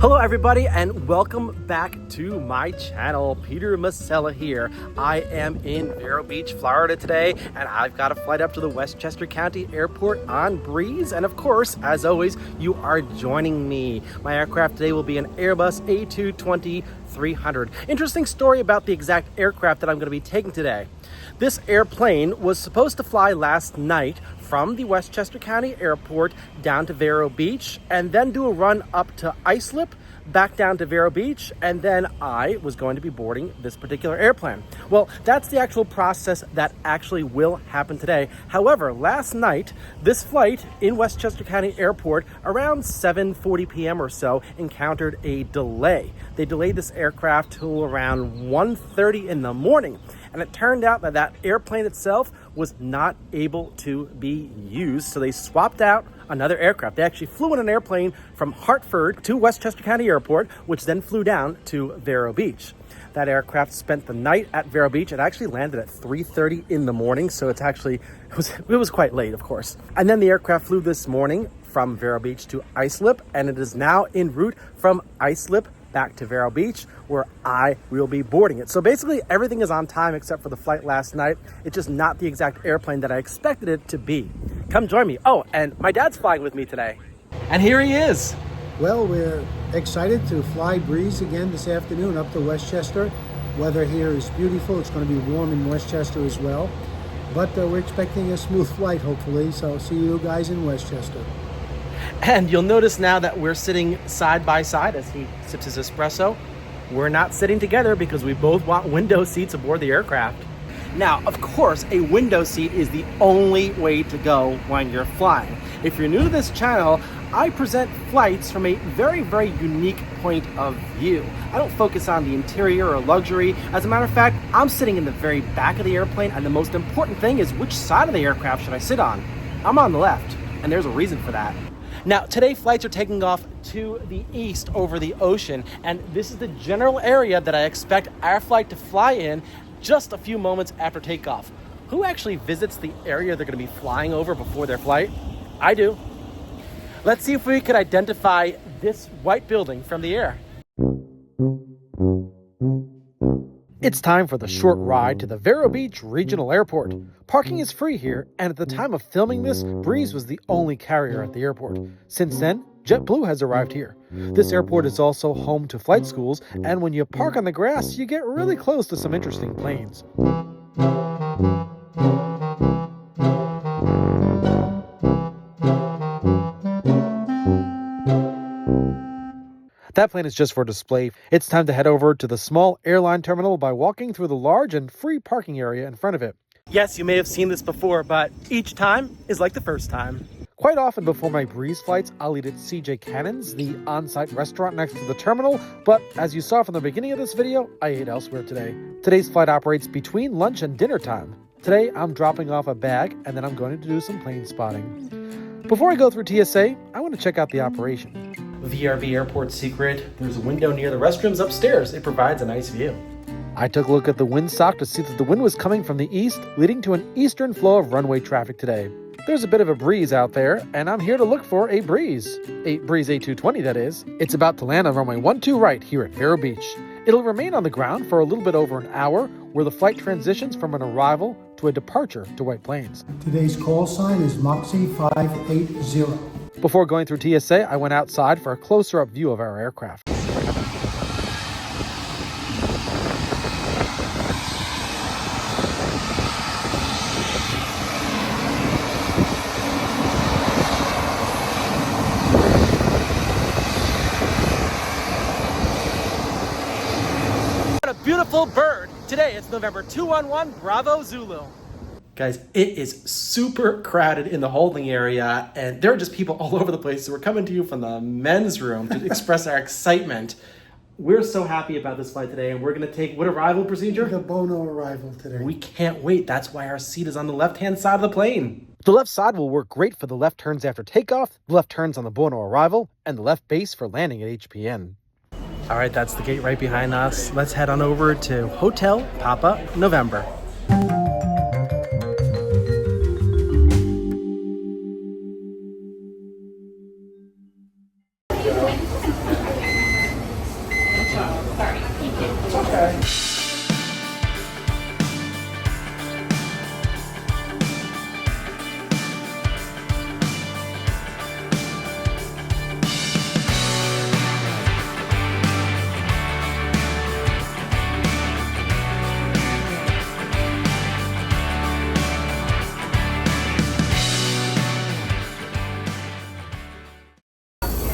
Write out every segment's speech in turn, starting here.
Hello everybody and welcome back to my channel. Peter Masella here. I am in Vero Beach, Florida today, and I've got a flight up to the Westchester County Airport on Breeze. And of course, as always, you are joining me. My aircraft today will be an Airbus A220-300. Interesting story about the exact aircraft that I'm going to be taking today. This airplane was supposed to fly last night from the Westchester County Airport down to Vero Beach and then do a run up to Islip, back down to Vero Beach, and then I was going to be boarding this particular airplane. Well, that's the actual process that actually will happen today. However, last night, this flight in Westchester County Airport around 7:40 p.m. or so encountered a delay. They delayed this aircraft till around 1:30 in the morning. And it turned out that that airplane itself was not able to be used. So they swapped out another aircraft. They actually flew in an airplane from Hartford to Westchester County Airport, which then flew down to Vero Beach. That aircraft spent the night at Vero Beach. It actually landed at 3:30 in the morning. So it was quite late, of course. And then the aircraft flew this morning from Vero Beach to Islip, and it is now en route from Islip back to Vero Beach, where I will be boarding it. So basically everything is on time except for the flight last night. It's just not the exact airplane that I expected it to be. Come join me. Oh, and my dad's flying with me today. And here he is. Well, we're excited to fly Breeze again this afternoon up to Westchester. Weather here is beautiful. It's going to be warm in Westchester as well. But we're expecting a smooth flight, hopefully. So see you guys in Westchester. And you'll notice now that we're sitting side by side as he sips his espresso. We're not sitting together because we both want window seats aboard the aircraft. Now, of course, a window seat is the only way to go when you're flying. If you're new to this channel, I present flights from a very, very unique point of view. I don't focus on the interior or luxury. As a matter of fact, I'm sitting in the very back of the airplane, and the most important thing is which side of the aircraft should I sit on? I'm on the left, and there's a reason for that. Now, today flights are taking off to the east over the ocean, and this is the general area that I expect our flight to fly in just a few moments after takeoff. Who actually visits the area they're going to be flying over before their flight? I do. Let's see if we could identify this white building from the air. It's time for the short ride to the Vero Beach Regional Airport. Parking is free here, and at the time of filming this, Breeze was the only carrier at the airport. Since then, JetBlue has arrived here. This airport is also home to flight schools, and when you park on the grass, you get really close to some interesting planes. That plane is just for display. It's time to head over to the small airline terminal by walking through the large and free parking area in front of it. Yes, you may have seen this before, but each time is like the first time. Quite often before my Breeze flights, I'll eat at CJ Cannon's, the on-site restaurant next to the terminal, but as you saw from the beginning of this video, I ate elsewhere today. Today's flight operates between lunch and dinner time. Today, I'm dropping off a bag, and then I'm going to do some plane spotting. Before I go through TSA, I want to check out the operation. VRV Airport secret, there's a window near the restrooms upstairs. It provides a nice view. I took a look at the windsock to see that the wind was coming from the east, leading to an eastern flow of runway traffic today. There's a bit of a breeze out there, and I'm here to look for a Breeze. A Breeze A220, that is. It's about to land on runway 12 right here at Vero Beach. It'll remain on the ground for a little bit over an hour, where the flight transitions from an arrival to a departure to White Plains. Today's call sign is Moxie 580. Before going through TSA, I went outside for a closer-up view of our aircraft. What a beautiful bird! Today it's November 211, Bravo Zulu. Guys, it is super crowded in the holding area, and there are just people all over the place. So we're coming to you from the men's room to express our excitement. We're so happy about this flight today, and we're going to take what arrival procedure? The Bono arrival today. We can't wait. That's why our seat is on the left-hand side of the plane. The left side will work great for the left turns after takeoff, the left turns on the Bono arrival, and the left base for landing at HPN. All right, that's the gate right behind us. Let's head on over to Hotel Papa November.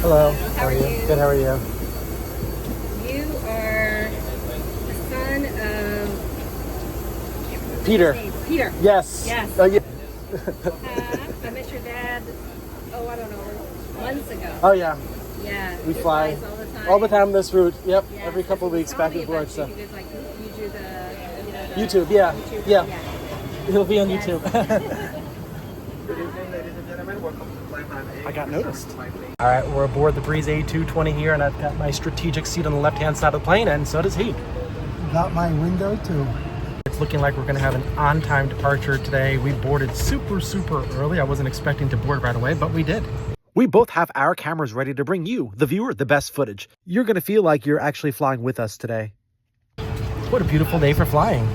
Hello. How are you? Good, how are you? You are the son of Peter. Peter. Yes. Yes. Oh, yeah. I met your dad, I don't know, months ago. Oh, yeah. Yeah. We he fly flies all the time. all the time this route. Yep. Yeah, Every couple of weeks back and forth. So. You do the, YouTube, yeah. YouTube, Yeah. It'll be on Yes. YouTube. I got noticed. All right, we're aboard the Breeze A220 here, and I've got my strategic seat on the left-hand side of the plane, and so does he. Got my window too. It's looking like we're going to have an on-time departure today. We boarded super early. I wasn't expecting to board right away, but we did. We both have our cameras ready to bring you, the viewer, the best footage. You're going to feel like you're actually flying with us today. What a beautiful day for flying.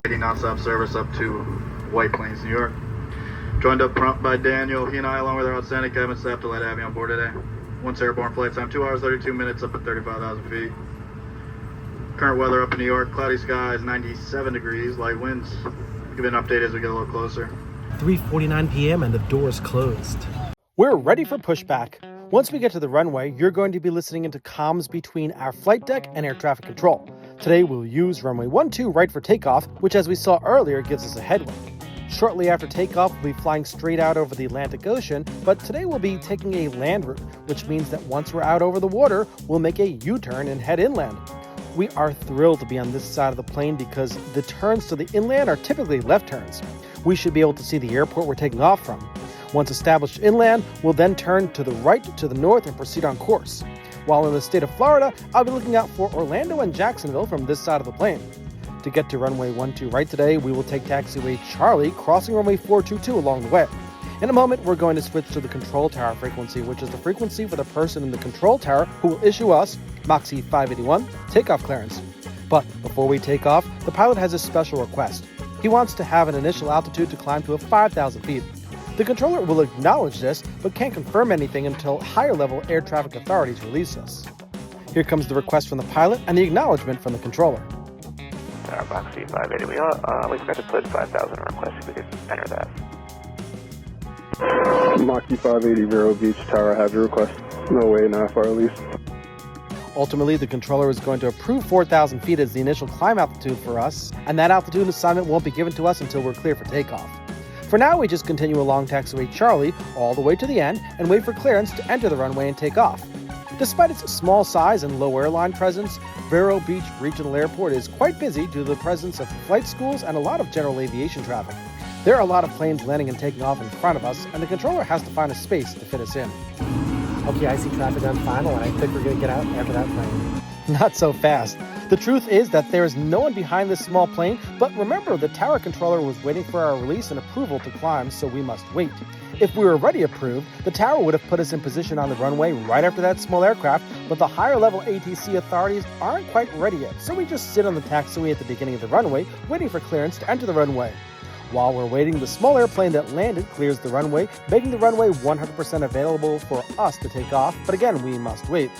Non-stop service up to White Plains, New York. Joined up front by Daniel. He and I, along with our outstanding cabin staff, delighted to have you on board today. Once airborne flight time, 2 hours, 32 minutes up at 35,000 feet. Current weather up in New York, cloudy skies, 97 degrees, light winds. Give you an update as we get a little closer. 3:49 p.m. and the doors closed. We're ready for pushback. Once we get to the runway, you're going to be listening into comms between our flight deck and air traffic control. Today we'll use runway 12 right for takeoff, which as we saw earlier gives us a headwind. Shortly after takeoff, we'll be flying straight out over the Atlantic Ocean, but today we'll be taking a land route, which means that once we're out over the water, we'll make a U-turn and head inland. We are thrilled to be on this side of the plane because the turns to the inland are typically left turns. We should be able to see the airport we're taking off from. Once established inland, we'll then turn to the right, to the north, and proceed on course. While in the state of Florida, I'll be looking out for Orlando and Jacksonville from this side of the plane. To get to runway 12 right today, we will take taxiway Charlie, crossing runway 422 along the way. In a moment, we're going to switch to the control tower frequency, which is the frequency for the person in the control tower who will issue us, Moxie 581, takeoff clearance. But before we take off, the pilot has a special request. He wants to have an initial altitude to climb to 5,000 feet. The controller will acknowledge this, but can't confirm anything until higher-level air traffic authorities release us. Here comes the request from the pilot and the acknowledgement from the controller. Moxie 580, we forgot to put 5,000 request if we could enter that. Moxie 580, Vero Beach Tower, have your request. No way, not far at least. Ultimately, the controller is going to approve 4,000 feet as the initial climb altitude for us, and that altitude assignment won't be given to us until we're clear for takeoff. For now, we just continue along taxiway Charlie all the way to the end and wait for clearance to enter the runway and take off. Despite its small size and low airline presence, Vero Beach Regional Airport is quite busy due to the presence of flight schools and a lot of general aviation traffic. There are a lot of planes landing and taking off in front of us, and the controller has to find a space to fit us in. Okay, I see traffic on final, and I think we're going to get out after that plane. Not so fast. The truth is that there is no one behind this small plane, but remember, the tower controller was waiting for our release and approval to climb, so we must wait. If we were already approved, the tower would have put us in position on the runway right after that small aircraft, but the higher level ATC authorities aren't quite ready yet, so we just sit on the taxiway at the beginning of the runway, waiting for clearance to enter the runway. While we're waiting, the small airplane that landed clears the runway, making the runway 100% available for us to take off, but again, we must wait.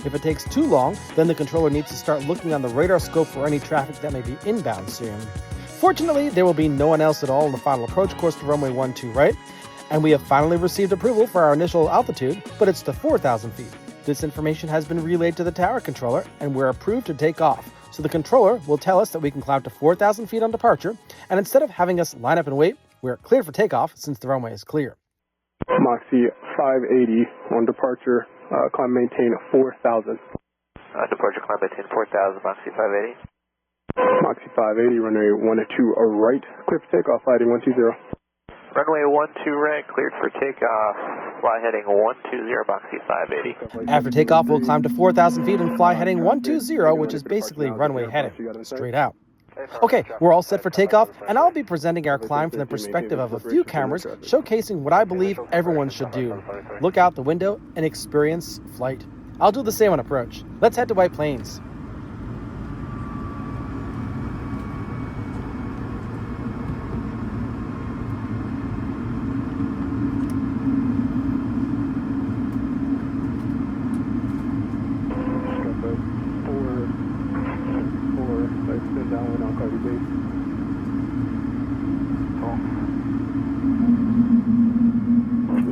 If it takes too long, then the controller needs to start looking on the radar scope for any traffic that may be inbound soon. Fortunately, there will be no one else at all in the final approach course to runway 12 right, and we have finally received approval for our initial altitude, but it's to 4,000 feet. This information has been relayed to the tower controller, and we're approved to take off. So the controller will tell us that we can climb to 4,000 feet on departure, and instead of having us line up and wait, we're cleared for takeoff since the runway is clear. Moxie 580 on departure, climb maintain 4,000. Departure climb maintain 4,000, Moxie 580. Moxie 580, runway 12 right, clear for takeoff, flighting 120. Runway 12 right, cleared for takeoff. Fly heading 120, Moxie 580. After takeoff, we'll climb to 4,000 feet and fly heading 120, which is basically runway heading, straight out. Okay, we're all set for takeoff, and I'll be presenting our climb from the perspective of a few cameras, showcasing what I believe everyone should do. Look out the window and experience flight. I'll do the same on approach. Let's head to White Plains.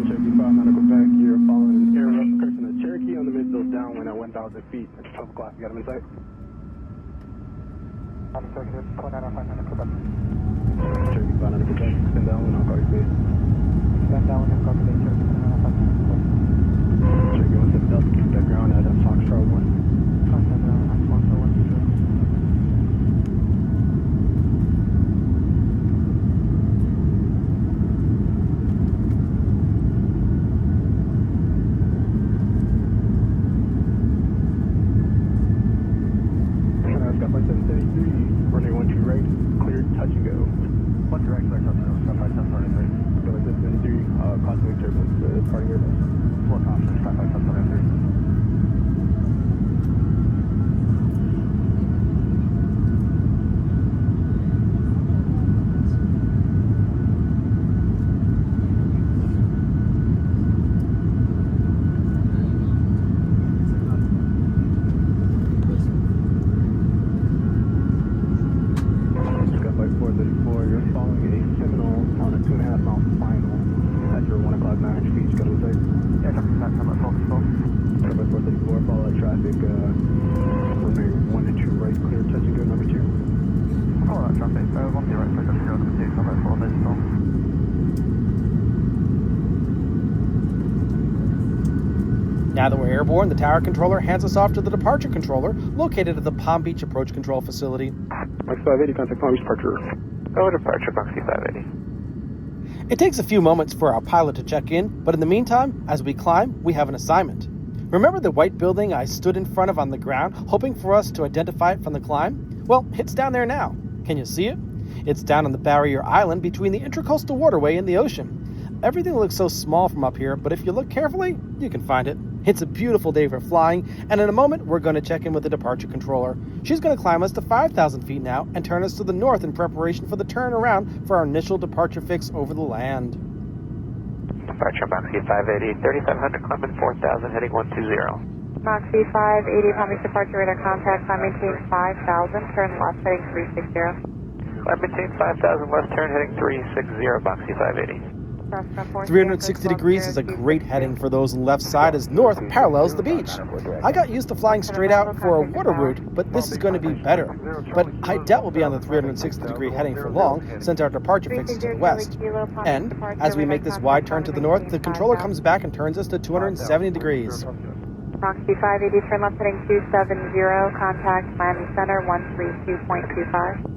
Cherokee 5 medical back here, following an air cursing a Cherokee feet. It's 12 o'clock. You got him in sight? I'm executive, 290500, clear back. Cherokee 500, protect. Stand down when I'll call your base. Stand down when I'll call your base, Cherokee 290500. Cherokee 17 Delta, keep that ground at Foxtrot 1. Contact Foxtrot 1. Skyfly 773, runway 12 right, cleared, touch and go. 1 direct, Skyfly 773. Skyfly 773, cosmic turbulence, departing airbus. Full caution, Skyfly 773. Skyfly 434, you're following a Seminole on a 2.5 mile final at your 1 o'clock 900 feet. You got him in sight? Yeah, Skyfly 434. Skyfly 434, follow that traffic, runway 1 and 2 right, clear, touch and go, number 2. Follow that traffic, 1 right, clear, touch and go, number 2, Skyfly 434. Now that we're airborne, the tower controller hands us off to the departure controller located at the Palm Beach Approach Control Facility. Mike 580, contact Palm Beach departure. Go departure, Foxy 580. It takes a few moments for our pilot to check in, but in the meantime, as we climb, we have an assignment. Remember the white building I stood in front of on the ground, hoping for us to identify it from the climb? Well, it's down there now. Can you see it? It's down on the barrier island between the Intracoastal Waterway and the ocean. Everything looks so small from up here, but if you look carefully, you can find it. It's a beautiful day for flying, and in a moment, we're going to check in with the departure controller. She's going to climb us to 5,000 feet now and turn us to the north in preparation for the turnaround for our initial departure fix over the land. Departure, Moxie 580, 3,500, climbing 4,000, heading 120. Moxie 580, Palm Beach departure radar contact, climb maintain 5,000, turn left heading 360. Climb maintain 5,000, left turn heading 360, Moxie 580. 360 degrees is a great heading for those on the left side as north parallels the beach. I got used to flying straight out for a water route, but this is going to be better. But I doubt we'll be on the 360 degree heading for long since our departure fixes to the west. And as we make this wide turn to the north, the controller comes back and turns us to 270 degrees. Moxie 580, turn left heading 270, contact Miami Center 132.25.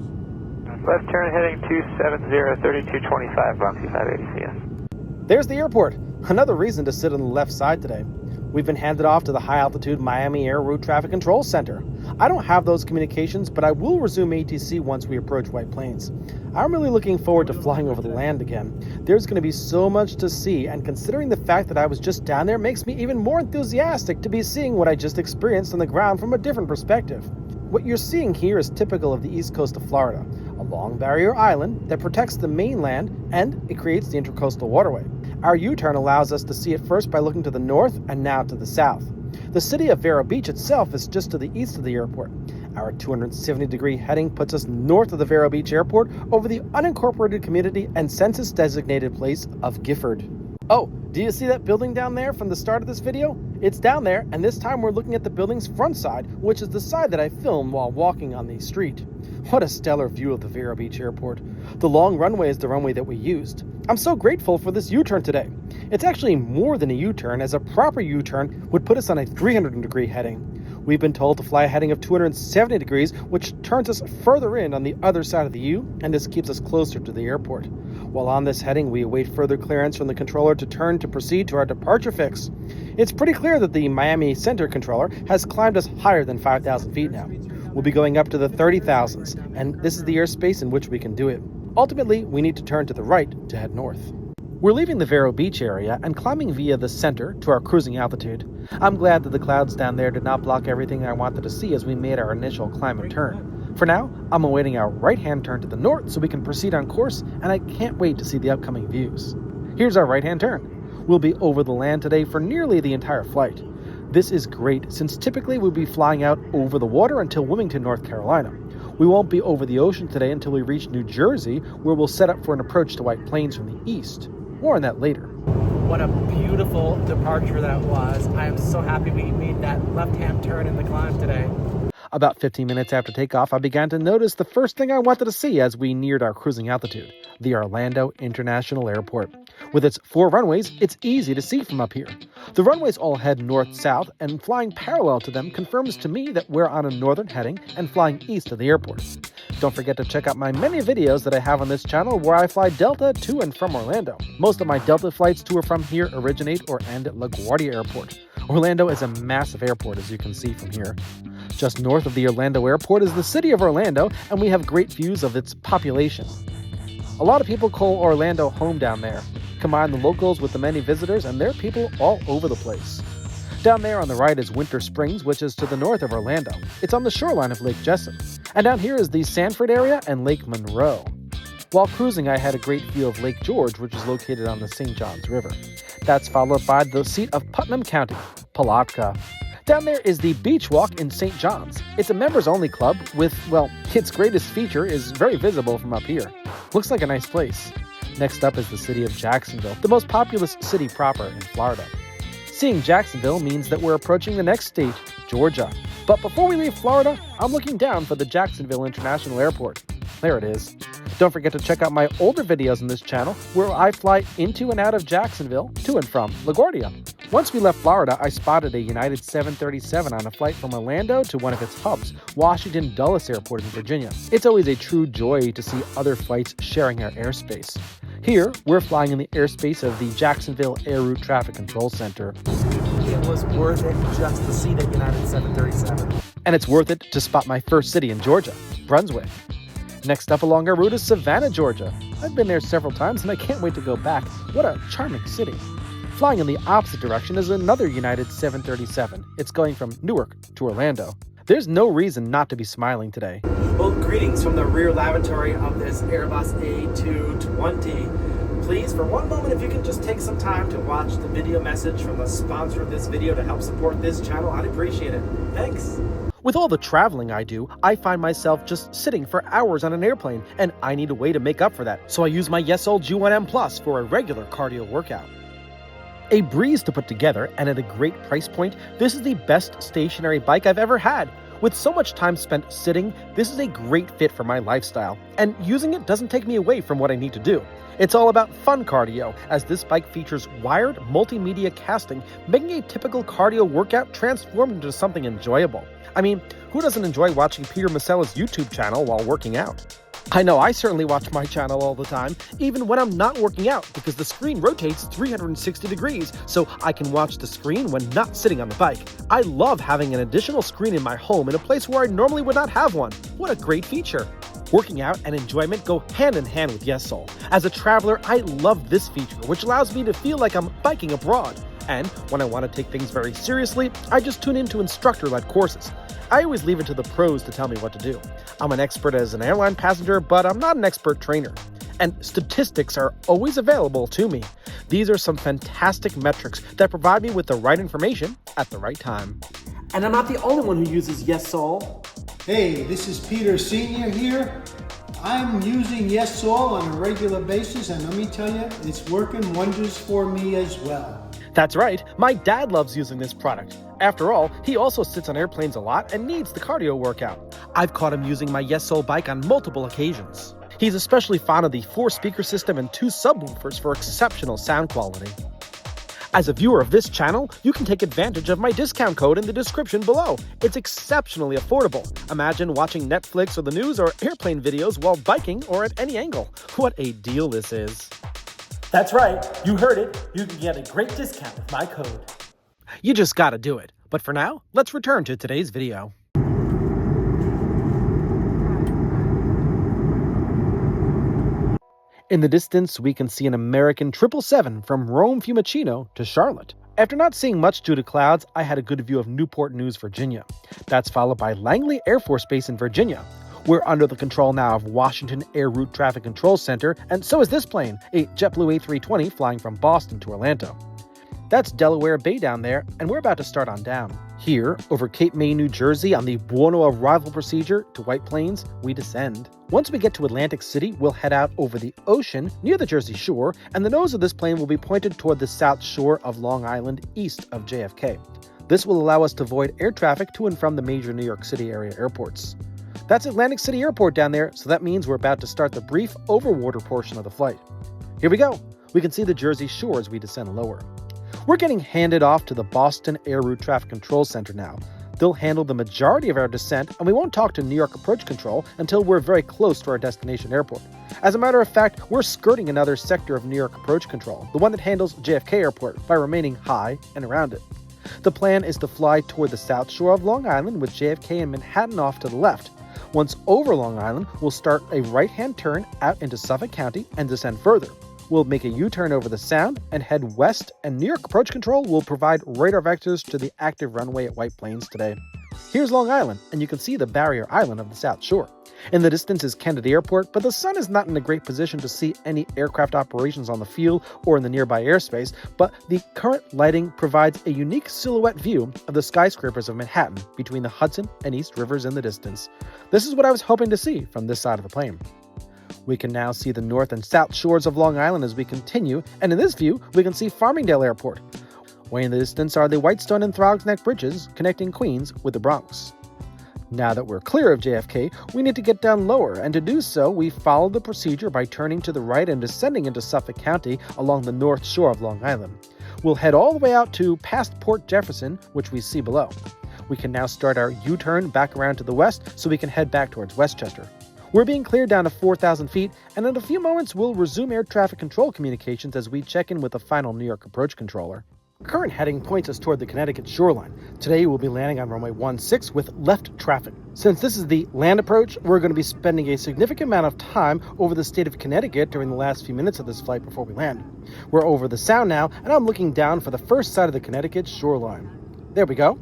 Left turn heading 270, 3225, Moxie 580, see ya. There's the airport. Another reason to sit on the left side today. We've been handed off to the High Altitude Miami Air Route Traffic Control Center. I don't have those communications, but I will resume ATC once we approach White Plains. I'm really looking forward to flying over the land again. There's going to be so much to see, and considering the fact that I was just down there makes me even more enthusiastic to be seeing what I just experienced on the ground from a different perspective. What you're seeing here is typical of the east coast of Florida, a long barrier island that protects the mainland and it creates the Intracoastal Waterway. Our U-turn allows us to see it first by looking to the north and now to the south. The city of Vero Beach itself is just to the east of the airport. Our 270 degree heading puts us north of the Vero Beach Airport over the unincorporated community and census designated place of Gifford. Oh, do you see that building down there from the start of this video? It's down there, and this time we're looking at the building's front side, which is the side that I filmed while walking on the street. What a stellar view of the Vero Beach Airport. The long runway is the runway that we used. I'm so grateful for this U-turn today. It's actually more than a U-turn, as a proper U-turn would put us on a 300 degree heading. We've been told to fly a heading of 270 degrees, which turns us further in on the other side of the U, and this keeps us closer to the airport. While on this heading, we await further clearance from the controller to turn to proceed to our departure fix. It's pretty clear that the Miami Center controller has climbed us higher than 5,000 feet now. We'll be going up to the 30,000s, and this is the airspace in which we can do it. Ultimately, we need to turn to the right to head north. We're leaving the Vero Beach area and climbing via the center to our cruising altitude. I'm glad that the clouds down there did not block everything I wanted to see as we made our initial climb and turn. For now, I'm awaiting our right-hand turn to the north so we can proceed on course, and I can't wait to see the upcoming views. Here's our right-hand turn. We'll be over the land today for nearly the entire flight. This is great since typically we'll be flying out over the water until Wilmington, North Carolina. We won't be over the ocean today until we reach New Jersey, where we'll set up for an approach to White Plains from the east. More on that later. What a beautiful departure that was. I am so happy we made that left-hand turn in the climb today. About 15 minutes after takeoff, I began to notice the first thing I wanted to see as we neared our cruising altitude, the Orlando International Airport. With its 4 runways, it's easy to see from up here. The runways all head north-south, and flying parallel to them confirms to me that we're on a northern heading and flying east of the airport. Don't forget to check out my many videos that I have on this channel where I fly Delta to and from Orlando. Most of my Delta flights to or from here originate or end at LaGuardia Airport. Orlando is a massive airport, as you can see from here. Just north of the Orlando Airport is the city of Orlando, and we have great views of its population. A lot of people call Orlando home down there. Combine the locals with the many visitors, and there are people all over the place. Down there on the right is Winter Springs, which is to the north of Orlando. It's on the shoreline of Lake Jessen. And down here is the Sanford area and Lake Monroe. While cruising, I had a great view of Lake George, which is located on the St. Johns River. That's followed by the seat of Putnam County, Palatka. Down there is the Beach Walk in St. John's. It's a members-only club with, well, its greatest feature is very visible from up here. Looks like a nice place. Next up is the city of Jacksonville, the most populous city proper in Florida. Seeing Jacksonville means that we're approaching the next state, Georgia. But before we leave Florida, I'm looking down for the Jacksonville International Airport. There it is. Don't forget to check out my older videos on this channel where I fly into and out of Jacksonville to and from LaGuardia. Once we left Florida, I spotted a United 737 on a flight from Orlando to one of its hubs, Washington Dulles Airport in Virginia. It's always a true joy to see other flights sharing our airspace. Here, we're flying in the airspace of the Jacksonville Air Route Traffic Control Center. It was worth it just to see that United 737. And it's worth it to spot my first city in Georgia, Brunswick. Next up along our route is Savannah, Georgia. I've been there several times and I can't wait to go back. What a charming city. Flying in the opposite direction is another United 737. It's going from Newark to Orlando. There's no reason not to be smiling today. Well, greetings from the rear lavatory of this Airbus A220. Please, for one moment, if you can just take some time to watch the video message from the sponsor of this video to help support this channel, I'd appreciate it. Thanks. With all the traveling I do, I find myself just sitting for hours on an airplane, and I need a way to make up for that, so I use my Yesol G1M Plus for a regular cardio workout. A breeze to put together, and at a great price point, this is the best stationary bike I've ever had. With so much time spent sitting, this is a great fit for my lifestyle, and using it doesn't take me away from what I need to do. It's all about fun cardio, as this bike features wired multimedia casting, making a typical cardio workout transformed into something enjoyable. I mean, who doesn't enjoy watching Peter Masella's YouTube channel while working out? I know I certainly watch my channel all the time, even when I'm not working out, because the screen rotates 360 degrees, so I can watch the screen when not sitting on the bike. I love having an additional screen in my home in a place where I normally would not have one. What a great feature! Working out and enjoyment go hand in hand with Yesol. As a traveler, I love this feature, which allows me to feel like I'm biking abroad. And when I want to take things very seriously, I just tune into instructor-led courses. I always leave it to the pros to tell me what to do. I'm an expert as an airline passenger, but I'm not an expert trainer. And statistics are always available to me. These are some fantastic metrics that provide me with the right information at the right time. And I'm not the only one who uses Yesol. Hey, this is Peter Sr. here. I'm using Yesol on a regular basis, and let me tell you, it's working wonders for me as well. That's right, my dad loves using this product. After all, he also sits on airplanes a lot and needs the cardio workout. I've caught him using my Yesol bike on multiple occasions. He's especially fond of the 4-speaker system and 2 subwoofers for exceptional sound quality. As a viewer of this channel, you can take advantage of my discount code in the description below. It's exceptionally affordable. Imagine watching Netflix or the news or airplane videos while biking or at any angle. What a deal this is. That's right, you heard it. You can get a great discount with my code. You just gotta do it. But for now, let's return to today's video. In the distance, we can see an American 777 from Rome Fiumicino to Charlotte. After not seeing much due to clouds, I had a good view of Newport News, Virginia. That's followed by Langley Air Force Base in Virginia. We're under the control now of Washington Air Route Traffic Control Center, and so is this plane, a JetBlue A320 flying from Boston to Orlando. That's Delaware Bay down there, and we're about to start on down. Here, over Cape May, New Jersey, on the Buono arrival procedure to White Plains, we descend. Once we get to Atlantic City, we'll head out over the ocean near the Jersey Shore, and the nose of this plane will be pointed toward the south shore of Long Island, east of JFK. This will allow us to avoid air traffic to and from the major New York City area airports. That's Atlantic City Airport down there, so that means we're about to start the brief overwater portion of the flight. Here we go. We can see the Jersey Shore as we descend lower. We're getting handed off to the Boston Air Route Traffic Control Center now. They'll handle the majority of our descent, and we won't talk to New York Approach Control until we're very close to our destination airport. As a matter of fact, we're skirting another sector of New York Approach Control, the one that handles JFK Airport, by remaining high and around it. The plan is to fly toward the south shore of Long Island with JFK and Manhattan off to the left. Once over Long Island, we'll start a right-hand turn out into Suffolk County and descend further. We'll make a U-turn over the Sound and head west, and New York Approach Control will provide radar vectors to the active runway at White Plains today. Here's Long Island, and you can see the barrier island of the South Shore. In the distance is Kennedy Airport, but the sun is not in a great position to see any aircraft operations on the field or in the nearby airspace, but the current lighting provides a unique silhouette view of the skyscrapers of Manhattan between the Hudson and East Rivers in the distance. This is what I was hoping to see from this side of the plane. We can now see the north and south shores of Long Island as we continue, and in this view, we can see Farmingdale Airport. Way in the distance are the Whitestone and Throgs Neck bridges connecting Queens with the Bronx. Now that we're clear of JFK, we need to get down lower, and to do so, we follow the procedure by turning to the right and descending into Suffolk County along the north shore of Long Island. We'll head all the way out to past Port Jefferson, which we see below. We can now start our U-turn back around to the west so we can head back towards Westchester. We're being cleared down to 4,000 feet, and in a few moments we'll resume air traffic control communications as we check in with the final New York approach controller. Current heading points us toward the Connecticut shoreline. Today we'll be landing on runway 16 with left traffic. Since this is the land approach, we're going to be spending a significant amount of time over the state of Connecticut during the last few minutes of this flight before we land. We're over the Sound now, and I'm looking down for the first side of the Connecticut shoreline. There we go.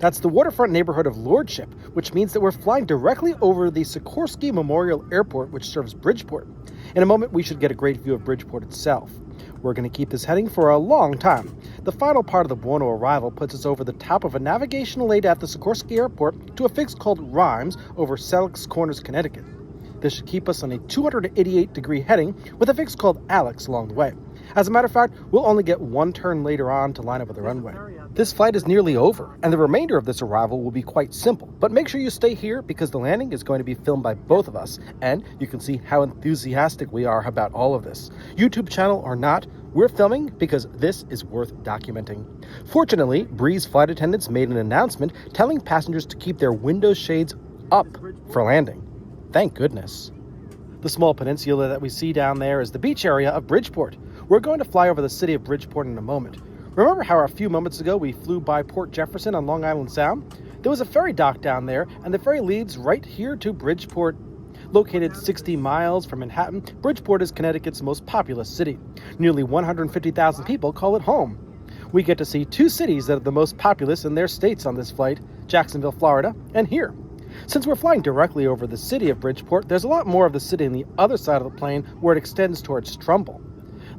That's the waterfront neighborhood of Lordship, which means that we're flying directly over the Sikorsky Memorial Airport, which serves Bridgeport. In a moment, we should get a great view of Bridgeport itself. We're going to keep this heading for a long time. The final part of the Buono arrival puts us over the top of a navigational aid at the Sikorsky Airport to a fix called Rhymes over Selleck's Corners, Connecticut. This should keep us on a 288-degree heading with a fix called Alex along the way. As a matter of fact, we'll only get one turn later on to line up with the runway. This flight is nearly over, and the remainder of this arrival will be quite simple. But make sure you stay here because the landing is going to be filmed by both of us, and you can see how enthusiastic we are about all of this. YouTube channel or not, we're filming because this is worth documenting. Fortunately, Breeze flight attendants made an announcement telling passengers to keep their window shades up for landing. Thank goodness. The small peninsula that we see down there is the beach area of Bridgeport. We're going to fly over the city of Bridgeport in a moment. Remember how a few moments ago we flew by Port Jefferson on Long Island Sound? There was a ferry dock down there, and the ferry leads right here to Bridgeport. Located 60 miles from Manhattan, Bridgeport is Connecticut's most populous city. Nearly 150,000 people call it home. We get to see two cities that are the most populous in their states on this flight, Jacksonville, Florida, and here. Since we're flying directly over the city of Bridgeport, there's a lot more of the city on the other side of the plane where it extends towards Trumbull.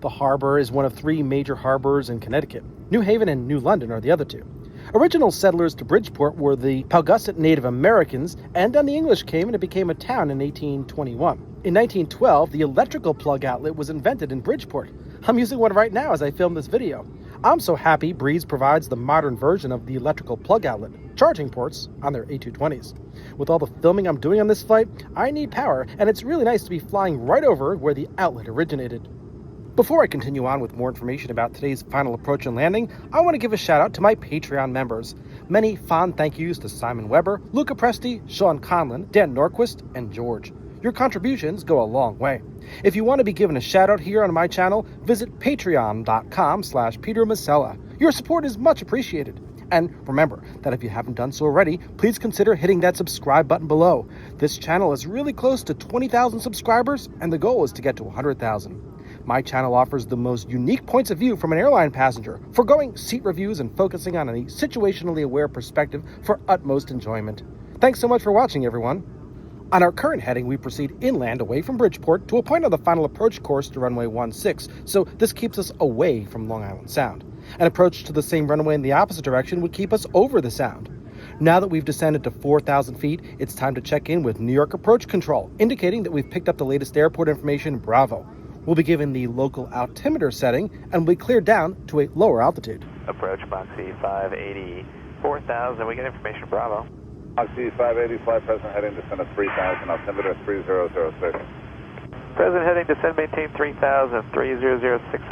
The harbor is one of three major harbors in Connecticut. New Haven and New London are the other two. Original settlers to Bridgeport were the Paugussett Native Americans, and then the English came and it became a town in 1821. In 1912, the electrical plug outlet was invented in Bridgeport. I'm using one right now as I film this video. I'm so happy Breeze provides the modern version of the electrical plug outlet, charging ports on their A220s. With all the filming I'm doing on this flight, I need power, and it's really nice to be flying right over where the outlet originated. Before I continue on with more information about today's final approach and landing, I want to give a shout out to my Patreon members. Many fond thank yous to Simon Weber, Luca Presti, Sean Conlon, Dan Norquist, and George. Your contributions go a long way. If you want to be given a shout out here on my channel, visit patreon.com/Peter Masella. Your support is much appreciated. And remember that if you haven't done so already, please consider hitting that subscribe button below. This channel is really close to 20,000 subscribers, and the goal is to get to 100,000. My channel offers the most unique points of view from an airline passenger, foregoing seat reviews and focusing on a situationally aware perspective for utmost enjoyment. Thanks so much for watching, everyone. On our current heading, we proceed inland away from Bridgeport to a point on the final approach course to runway 16, so this keeps us away from Long Island Sound. An approach to the same runway in the opposite direction would keep us over the sound. Now that we've descended to 4,000 feet, it's time to check in with New York Approach Control, indicating that we've picked up the latest airport information, Bravo. We'll be given the local altimeter setting and we'll be cleared down to a lower altitude. Approach Moxie 580, 4,000. We get information, Bravo. Moxie 580, flight present heading descend of 3,000, altimeter 3006. Present heading descend, maintain 3,000, 3006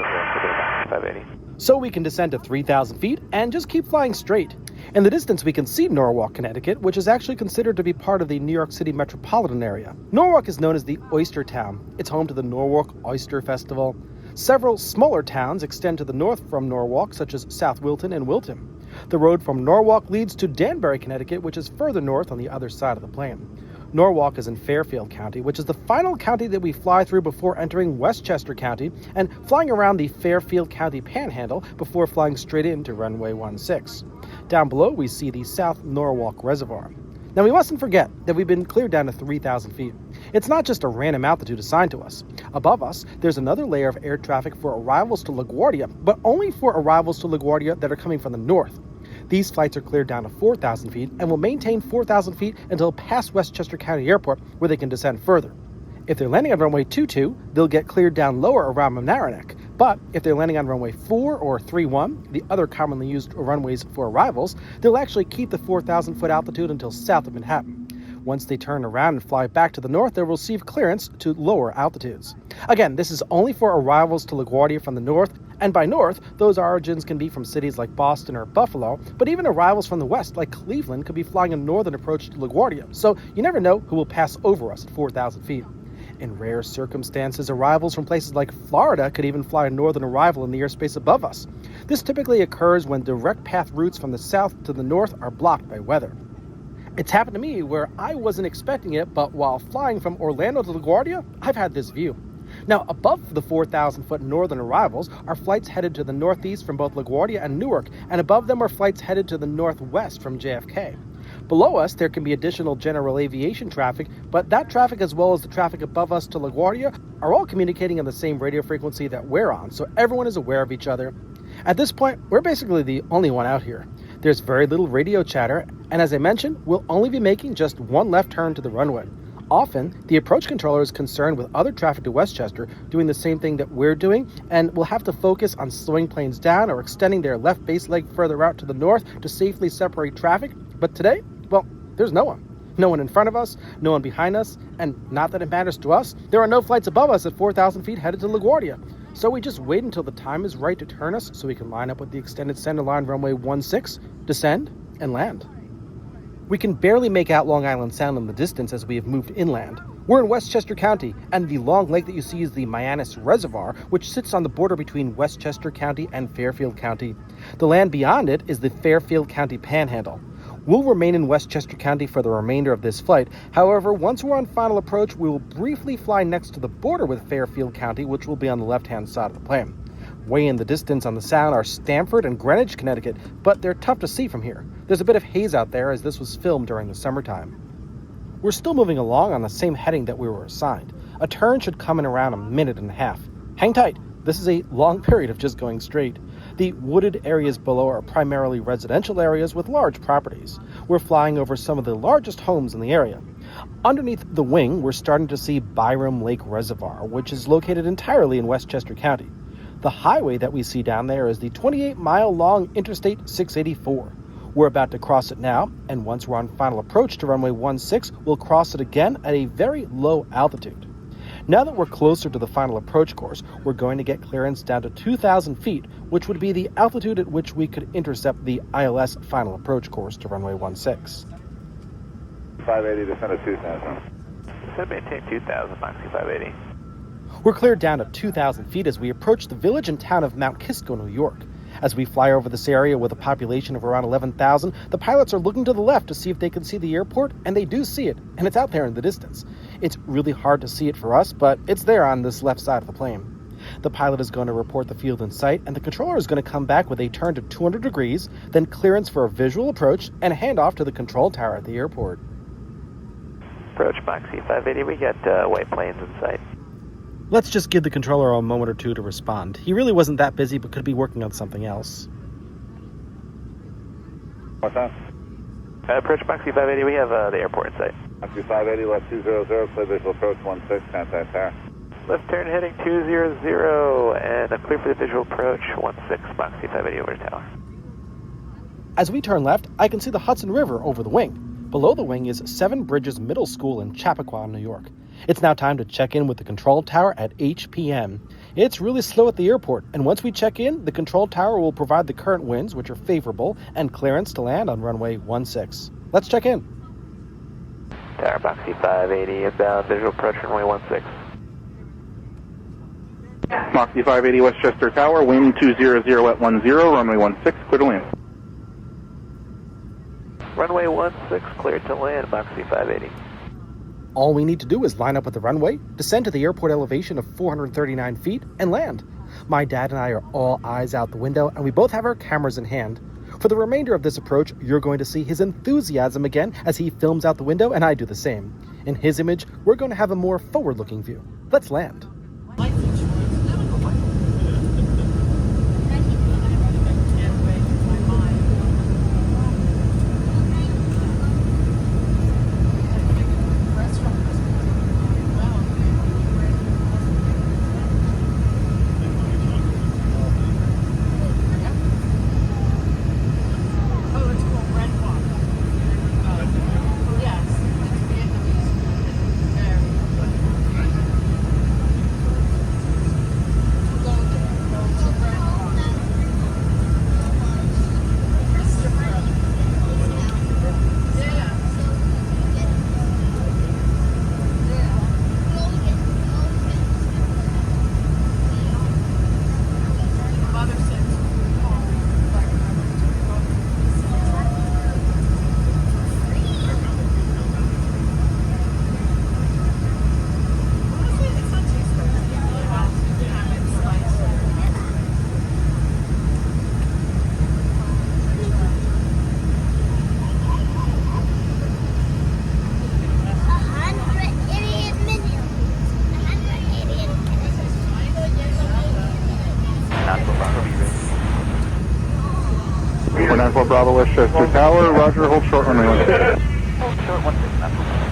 580. So we can descend to 3,000 feet and just keep flying straight. In the distance, we can see Norwalk, Connecticut, which is actually considered to be part of the New York City metropolitan area. Norwalk is known as the Oyster Town. It's home to the Norwalk Oyster Festival. Several smaller towns extend to the north from Norwalk, such as South Wilton and Wilton. The road from Norwalk leads to Danbury, Connecticut, which is further north on the other side of the plain. Norwalk is in Fairfield County, which is the final county that we fly through before entering Westchester County and flying around the Fairfield County Panhandle before flying straight into runway 16. Down below, we see the South Norwalk Reservoir. Now, we mustn't forget that we've been cleared down to 3,000 feet. It's not just a random altitude assigned to us. Above us, there's another layer of air traffic for arrivals to LaGuardia, but only for arrivals to LaGuardia that are coming from the north. These flights are cleared down to 4,000 feet and will maintain 4,000 feet until past Westchester County Airport, where they can descend further. If they're landing on runway 22, they'll get cleared down lower around Mamaroneck. But if they're landing on runway 4 or 31, the other commonly used runways for arrivals, they'll actually keep the 4,000-foot altitude until south of Manhattan. Once they turn around and fly back to the north, they'll receive clearance to lower altitudes. Again, this is only for arrivals to LaGuardia from the north, and by north, those origins can be from cities like Boston or Buffalo, but even arrivals from the west, like Cleveland, could be flying a northern approach to LaGuardia, so you never know who will pass over us at 4,000 feet. In rare circumstances, arrivals from places like Florida could even fly a northern arrival in the airspace above us. This typically occurs when direct path routes from the south to the north are blocked by weather. It's happened to me where I wasn't expecting it, but while flying from Orlando to LaGuardia, I've had this view. Now, above the 4,000-foot northern arrivals are flights headed to the northeast from both LaGuardia and Newark, and above them are flights headed to the northwest from JFK. Below us, there can be additional general aviation traffic, but that traffic, as well as the traffic above us to LaGuardia, are all communicating on the same radio frequency that we're on, so everyone is aware of each other. At this point, we're basically the only one out here. There's very little radio chatter, and as I mentioned, we'll only be making just one left turn to the runway. Often, the approach controller is concerned with other traffic to Westchester doing the same thing that we're doing, and will have to focus on slowing planes down or extending their left base leg further out to the north to safely separate traffic. But today, well, there's no one. No one in front of us, no one behind us, and not that it matters to us, there are no flights above us at 4,000 feet headed to LaGuardia. So we just wait until the time is right to turn us so we can line up with the extended center line runway 16, descend, and land. We can barely make out Long Island Sound in the distance as we have moved inland. We're in Westchester County, and the long lake that you see is the Mianus Reservoir, which sits on the border between Westchester County and Fairfield County. The land beyond it is the Fairfield County Panhandle. We'll remain in Westchester County for the remainder of this flight. However, once we're on final approach, we will briefly fly next to the border with Fairfield County, which will be on the left-hand side of the plane. Way in the distance on the sound are Stamford and Greenwich, Connecticut, but they're tough to see from here. There's a bit of haze out there as this was filmed during the summertime. We're still moving along on the same heading that we were assigned. A turn should come in around a minute and a half. Hang tight. This is a long period of just going straight. The wooded areas below are primarily residential areas with large properties. We're flying over some of the largest homes in the area. Underneath the wing, we're starting to see Byram Lake Reservoir, which is located entirely in Westchester County. The highway that we see down there is the 28-mile-long Interstate 684. We're about to cross it now, and once we're on final approach to runway 16, we'll cross it again at a very low altitude. Now that we're closer to the final approach course, we're going to get clearance down to 2,000 feet, which would be the altitude at which we could intercept the ILS final approach course to runway 16. 580, descend to 2,000. Descend, maintain 2,000, Moxie 580. We're cleared down to 2,000 feet as we approach the village and town of Mount Kisco, New York. As we fly over this area with a population of around 11,000, the pilots are looking to the left to see if they can see the airport, and they do see it, and it's out there in the distance. It's really hard to see it for us, but it's there on this left side of the plane. The pilot is going to report the field in sight, and the controller is going to come back with a turn to 200 degrees, then clearance for a visual approach, and a handoff to the control tower at the airport. Approach Moxie 580, we got white planes in sight. Let's just give the controller a moment or two to respond. He really wasn't that busy, but could be working on something else. What's that? Approach Moxie 580, we have the airport in sight. Moxie 580, left 200, clear visual approach 16, contact tower. Left turn heading 200, and a clear for the visual approach 16, Moxie 580 over to tower. As we turn left, I can see the Hudson River over the wing. Below the wing is Seven Bridges Middle School in Chappaqua, New York. It's now time to check in with the control tower at 8 p.m. It's really slow at the airport, and once we check in, the control tower will provide the current winds, which are favorable, and clearance to land on runway 16. Let's check in. Tower Moxie 580, inbound visual approach runway 16. Moxie 580 Westchester Tower, wind 200 at 10, runway 16, clear to land. Runway 16, cleared to land, Moxie 580. All we need to do is line up at the runway, descend to the airport elevation of 439 feet, and land. My dad and I are all eyes out the window, and we both have our cameras in hand. For the remainder of this approach, you're going to see his enthusiasm again as he films out the window, and I do the same. In his image, we're going to have a more forward-looking view. Let's land. Bravo Westchester Tower, roger, hold short runway 16. Hold short 16, that's okay.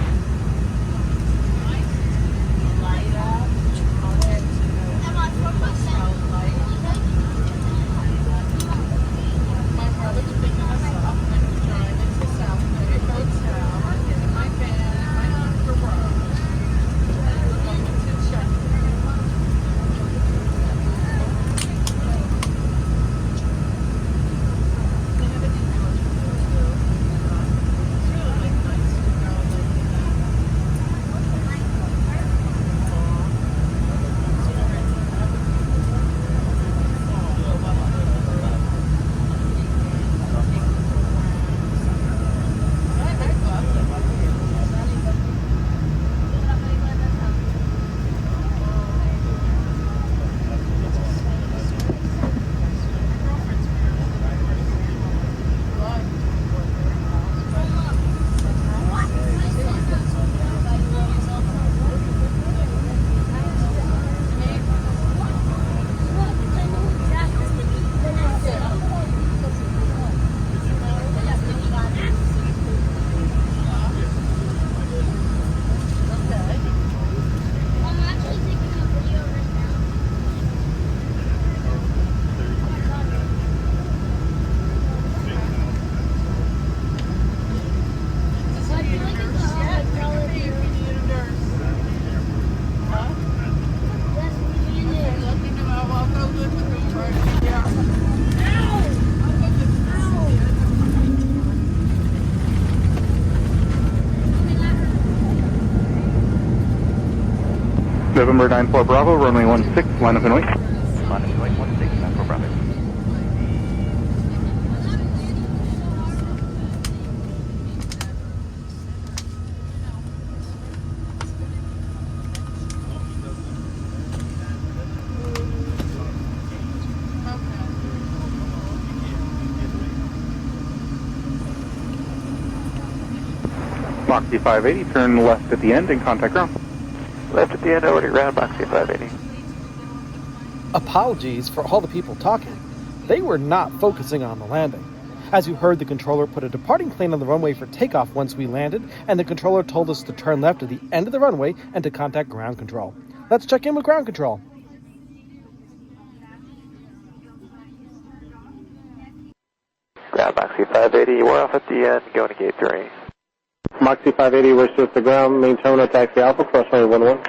November 94 Bravo, runway 16, line up and wait. Line up and wait, 16, 94 Bravo. Moxie 580, turn left at the end and contact ground. Left at the end, over to ground, Boxy 580. Apologies for all the people talking. They were not focusing on the landing. As you heard, the controller put a departing plane on the runway for takeoff once we landed, and the controller told us to turn left at the end of the runway and to contact ground control. Let's check in with ground control. Ground, Boxy 580, we're off at the end, going to gate 3. Moxie 580, Westchester to ground, main terminal, taxi Alpha, cross runway 11.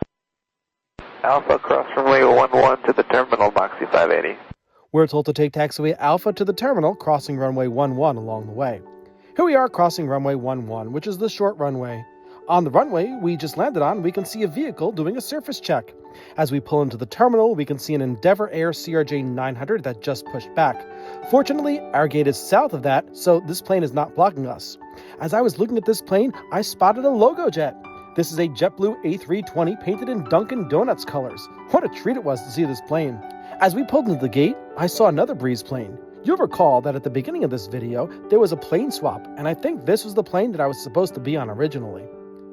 Alpha, cross runway 11 to the terminal, Moxie 580. We're told to take taxiway Alpha to the terminal, crossing runway 11 along the way. Here we are crossing runway 11, which is the short runway. On the runway we just landed on, we can see a vehicle doing a surface check. As we pull into the terminal, we can see an Endeavour Air CRJ 900 that just pushed back. Fortunately, our gate is south of that, so this plane is not blocking us. As I was looking at this plane, I spotted a logo jet. This is a JetBlue A320 painted in Dunkin' Donuts colors. What a treat it was to see this plane. As we pulled into the gate, I saw another Breeze plane. You'll recall that at the beginning of this video, there was a plane swap, and I think this was the plane that I was supposed to be on originally.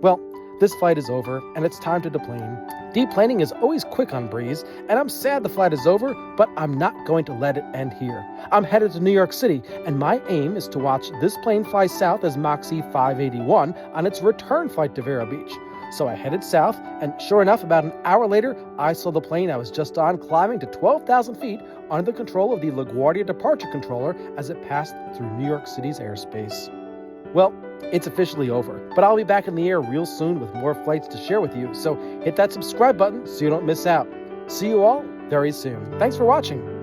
Well, this flight is over, and it's time to deplane. Deplaning is always quick on Breeze, and I'm sad the flight is over, but I'm not going to let it end here. I'm headed to New York City, and my aim is to watch this plane fly south as Moxie 581 on its return flight to Vero Beach. So I headed south, and sure enough, about an hour later, I saw the plane I was just on climbing to 12,000 feet under the control of the LaGuardia departure controller as it passed through New York City's airspace. Well, it's officially over, but I'll be back in the air real soon with more flights to share with you, so hit that subscribe button so you don't miss out. See you all very soon. Thanks for watching.